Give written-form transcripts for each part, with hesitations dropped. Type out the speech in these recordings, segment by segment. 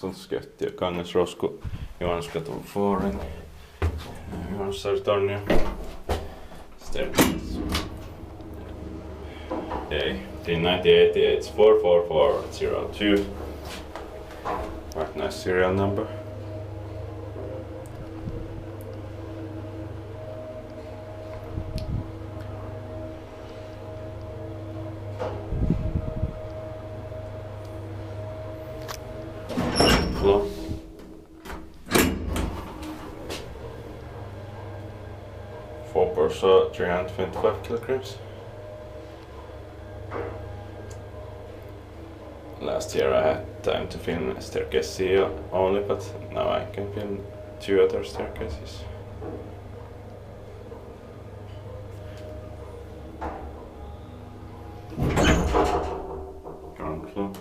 Juhannuskatu ja Kangasrosku, Juhannuskatu flooring, Juhannussaari Tornio, staircase. D98, it's 44402. Quite nice serial number. Floor. Four per saw, 325 kilograms. Last year I had time to film staircase C only, but now I can film 2 other staircases. Ground floor.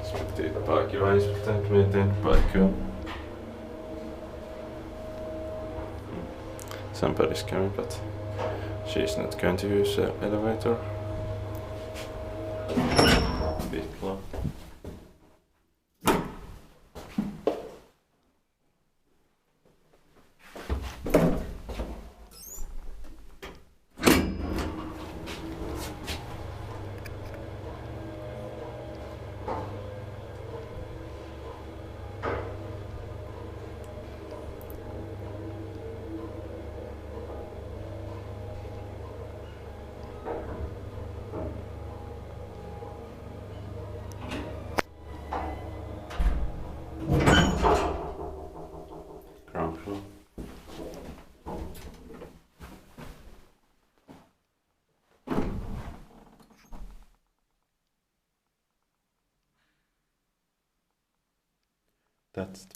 Smittit paikilla inspektointi miten paikalla. Somebody's coming, but she's not going to use the elevator. Big floor. Ground floor. That's